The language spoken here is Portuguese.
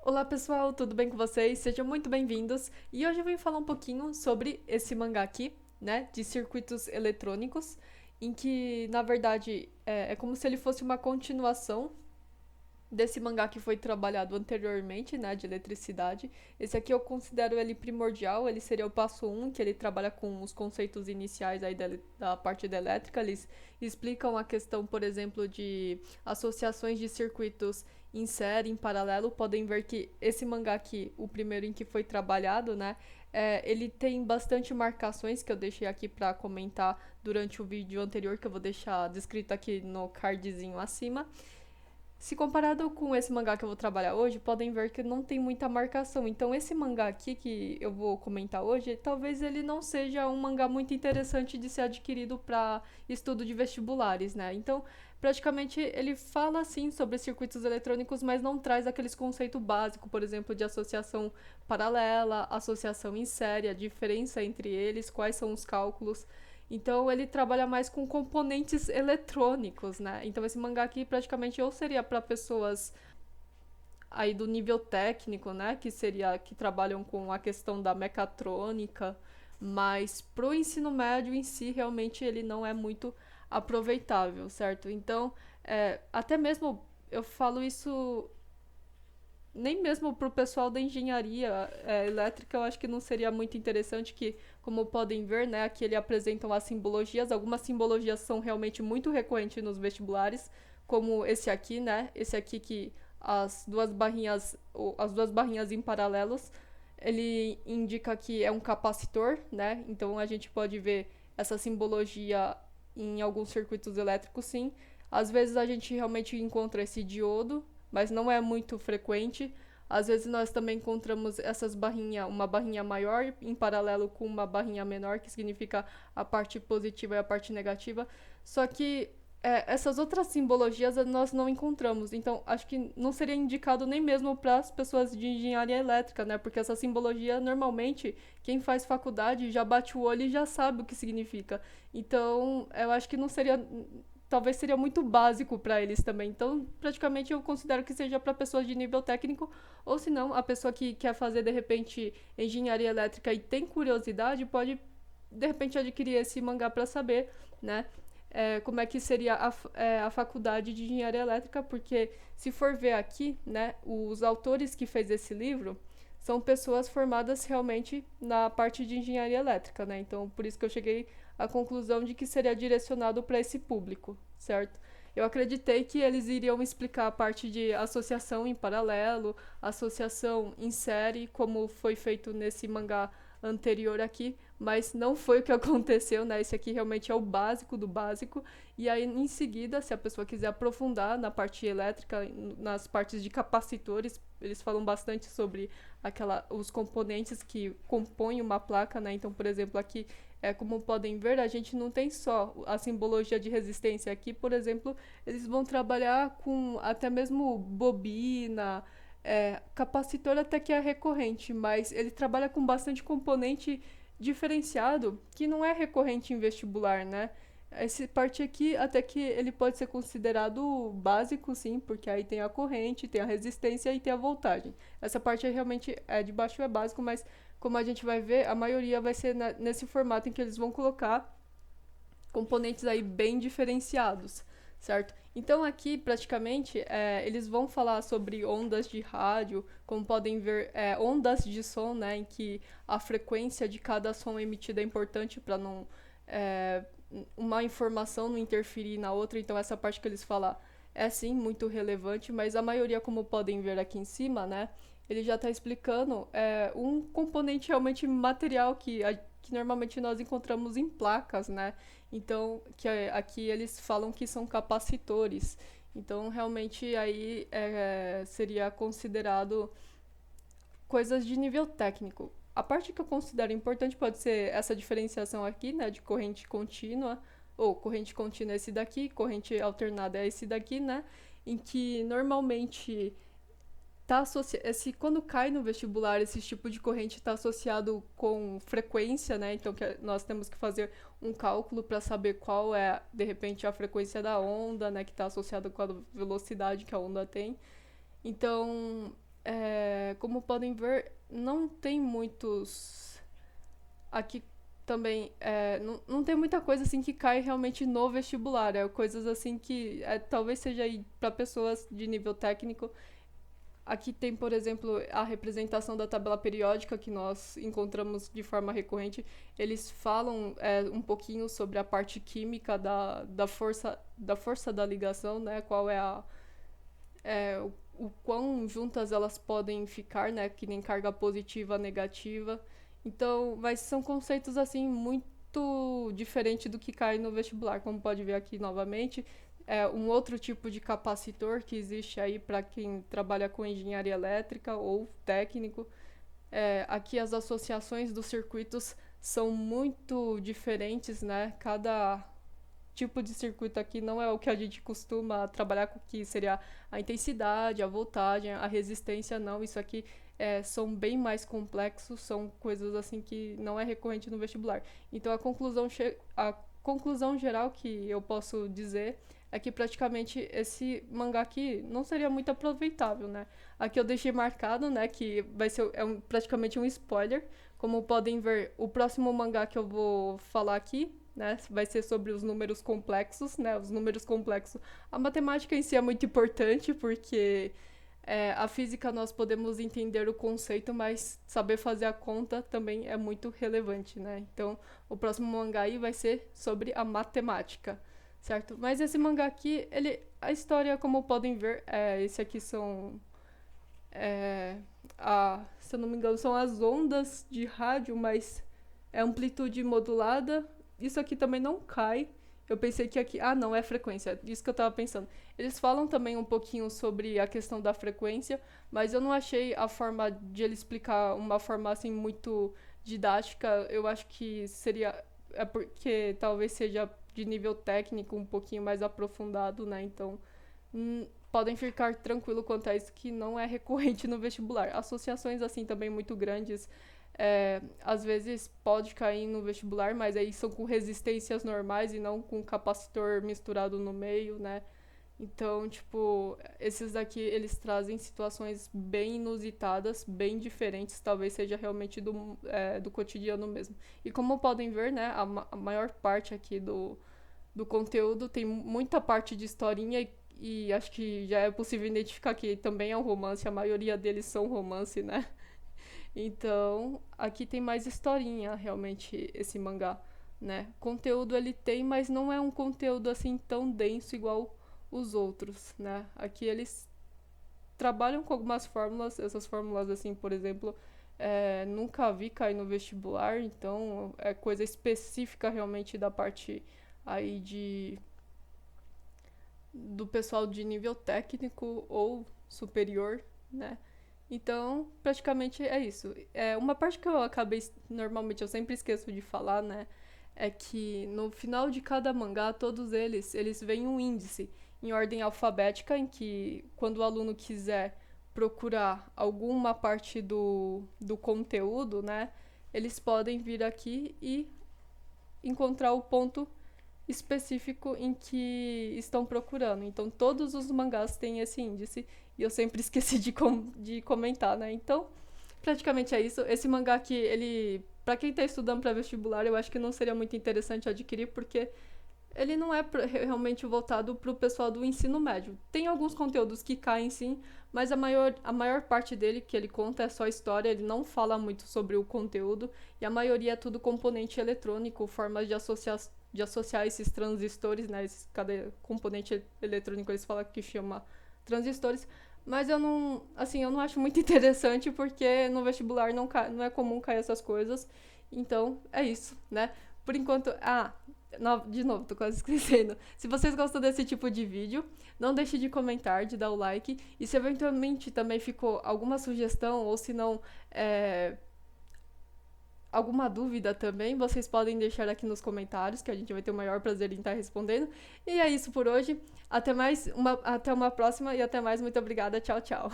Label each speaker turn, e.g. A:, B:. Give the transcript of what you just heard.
A: Olá pessoal, tudo bem com vocês? Sejam muito bem-vindos. E hoje eu vim falar um pouquinho sobre esse mangá aqui, né, de circuitos eletrônicos, em que, na verdade, é como se ele fosse uma continuação desse mangá que foi trabalhado anteriormente, né, de eletricidade. Esse aqui eu considero ele primordial, ele seria o passo um que ele trabalha com os conceitos iniciais aí da parte da elétrica. Eles explicam a questão, por exemplo, de associações de circuitos em série, em paralelo. Podem ver que esse mangá aqui, o primeiro em que foi trabalhado, né, ele tem bastante marcações que eu deixei aqui para comentar durante o vídeo anterior, que eu vou deixar descrito aqui no cardzinho acima. Se comparado com esse mangá que eu vou trabalhar hoje, podem ver que não tem muita marcação. Então, esse mangá aqui que eu vou comentar hoje, talvez ele não seja um mangá muito interessante de ser adquirido para estudo de vestibulares, né? Então, praticamente ele fala assim sobre circuitos eletrônicos, mas não traz aqueles conceitos básicos, por exemplo, de associação paralela, associação em série, a diferença entre eles, quais são os cálculos. Então ele trabalha mais com componentes eletrônicos, né? Então esse mangá aqui praticamente ou seria para pessoas aí do nível técnico, né, que trabalham com a questão da mecatrônica, mas pro ensino médio em si realmente ele não é muito aproveitável, certo? Então, até mesmo eu falo isso nem mesmo para o pessoal da engenharia elétrica, eu acho que não seria muito interessante que, como podem ver, né, aqui ele apresentam as simbologias. Algumas simbologias são realmente muito recorrentes nos vestibulares, como esse aqui, né? Esse aqui que as duas barrinhas em paralelos, ele indica que é um capacitor, né? Então a gente pode ver essa simbologia em alguns circuitos elétricos, sim. Às vezes a gente realmente encontra esse diodo, mas não é muito frequente. Às vezes nós também encontramos essas barrinhas, uma barrinha maior em paralelo com uma barrinha menor, que significa a parte positiva e a parte negativa. Só que essas outras simbologias nós não encontramos. Então, acho que não seria indicado nem mesmo para as pessoas de engenharia elétrica, né? Porque essa simbologia, normalmente, quem faz faculdade já bate o olho e já sabe o que significa. Então, eu acho que não seria talvez seria muito básico para eles também. Então, praticamente eu considero que seja para pessoas de nível técnico, ou se não, a pessoa que quer fazer de repente engenharia elétrica e tem curiosidade, pode de repente adquirir esse mangá para saber, né? Como é que seria a faculdade de engenharia elétrica, porque se for ver aqui, né, os autores que fez esse livro são pessoas formadas realmente na parte de engenharia elétrica, né? Então, por isso que eu cheguei à conclusão de que seria direcionado para esse público, certo? Eu acreditei que eles iriam explicar a parte de associação em paralelo, associação em série, como foi feito nesse mangá anterior aqui, mas não foi o que aconteceu, né? Esse aqui realmente é o básico do básico. E aí, em seguida, se a pessoa quiser aprofundar na parte elétrica, nas partes de capacitores, eles falam bastante sobre os componentes que compõem uma placa, né? Então, por exemplo, aqui, como podem ver, a gente não tem só a simbologia de resistência. Aqui, por exemplo, eles vão trabalhar com até mesmo bobina, capacitor até que é recorrente, mas ele trabalha com bastante componente diferenciado que não é recorrente em vestibular, né? Essa parte aqui, até que ele pode ser considerado básico, sim, porque aí tem a corrente, tem a resistência e tem a voltagem. Essa parte realmente de baixo é básico, mas como a gente vai ver, a maioria vai ser nesse formato em que eles vão colocar componentes aí bem diferenciados, certo? Então aqui praticamente eles vão falar sobre ondas de rádio, como podem ver, ondas de som, né, em que a frequência de cada som emitido é importante para não uma informação não interferir na outra. Então essa parte que eles falam é sim muito relevante, mas a maioria, como podem ver aqui em cima, né, ele já está explicando um componente realmente material que normalmente nós encontramos em placas, né? Então, aqui eles falam que são capacitores. Então, realmente, aí seria considerado coisas de nível técnico. A parte que eu considero importante pode ser essa diferenciação aqui, né, de corrente contínua, ou corrente contínua é esse daqui, corrente alternada é esse daqui, né, em que normalmente quando cai no vestibular, esse tipo de corrente está associado com frequência, né? Então nós temos que fazer um cálculo para saber qual é, de repente, a frequência da onda, né? Que está associada com a velocidade que a onda tem. Então, como podem ver, não tem muitos. Aqui também, não tem muita coisa assim que cai realmente no vestibular. É coisas assim que talvez seja aí para pessoas de nível técnico. Aqui tem, por exemplo, a representação da tabela periódica que nós encontramos de forma recorrente. Eles falam um pouquinho sobre a parte química da força da ligação, né? Qual é o quão juntas elas podem ficar, né? Que nem carga positiva, negativa. Então, mas são conceitos assim muito diferentes do que cai no vestibular, como pode ver aqui novamente. Um outro tipo de capacitor que existe aí para quem trabalha com engenharia elétrica ou técnico. Aqui as associações dos circuitos são muito diferentes, né? Cada tipo de circuito aqui não é o que a gente costuma trabalhar com, que seria a intensidade, a voltagem, a resistência, não. Isso aqui são bem mais complexos, são coisas assim que não é recorrente no vestibular. Então a conclusão geral que eu posso dizer é que praticamente esse mangá aqui não seria muito aproveitável, né? Aqui eu deixei marcado, né, que vai ser praticamente um spoiler. Como podem ver, o próximo mangá que eu vou falar aqui, né, vai ser sobre os números complexos, né? Os números complexos. A matemática em si é muito importante porque a física nós podemos entender o conceito, mas saber fazer a conta também é muito relevante, né? Então, o próximo mangá aí vai ser sobre a matemática, certo? Mas esse mangá aqui, a história, como podem ver, esse aqui são, se eu não me engano, são as ondas de rádio, mas é amplitude modulada. Isso aqui também não cai. Eu pensei que aqui... Ah, não, é frequência. Isso que eu tava pensando. Eles falam também um pouquinho sobre a questão da frequência, mas eu não achei a forma de ele explicar uma forma assim muito didática. Eu acho que seria... É porque talvez seja de nível técnico um pouquinho mais aprofundado, né? Então, podem ficar tranquilo quanto a isso, que não é recorrente no vestibular. Associações assim também muito grandes, às vezes pode cair no vestibular, mas aí são com resistências normais e não com capacitor misturado no meio, né? Então, tipo, esses daqui, eles trazem situações bem inusitadas, bem diferentes, talvez seja realmente do cotidiano mesmo. E como podem ver, né, a maior parte aqui do conteúdo tem muita parte de historinha e acho que já é possível identificar que também é um romance, a maioria deles são romance, né? Então, aqui tem mais historinha, realmente, esse mangá, né? Conteúdo ele tem, mas não é um conteúdo assim tão denso igual os outros, né? Aqui eles trabalham com algumas fórmulas, essas fórmulas assim, por exemplo, nunca vi cair no vestibular, então é coisa específica realmente da parte aí do pessoal de nível técnico ou superior, né? Então, praticamente é isso. Uma parte que eu acabei, normalmente eu sempre esqueço de falar, né? É que no final de cada mangá, todos eles veem um índice em ordem alfabética, em que quando o aluno quiser procurar alguma parte do conteúdo, né? Eles podem vir aqui e encontrar o ponto específico em que estão procurando. Então, todos os mangás têm esse índice e eu sempre esqueci de comentar, né? Então, praticamente é isso. Esse mangá aqui, ele, pra quem tá estudando para vestibular, eu acho que não seria muito interessante adquirir, porque ele não é realmente voltado pro pessoal do ensino médio. Tem alguns conteúdos que caem sim, mas a maior parte dele que ele conta é só história, ele não fala muito sobre o conteúdo, e a maioria é tudo componente eletrônico, formas de associar esses transistores, né? Cada componente eletrônico eles falam que chama transistores, mas eu não acho muito interessante, porque no vestibular não é comum cair essas coisas. Então, é isso, né? Por enquanto... de novo, tô quase esquecendo. Se vocês gostam desse tipo de vídeo, não deixe de comentar, de dar o like. E se eventualmente também ficou alguma sugestão, ou se não, alguma dúvida também, vocês podem deixar aqui nos comentários, que a gente vai ter o maior prazer em estar respondendo. E é isso por hoje. Até uma próxima e até mais. Muito obrigada. Tchau, tchau.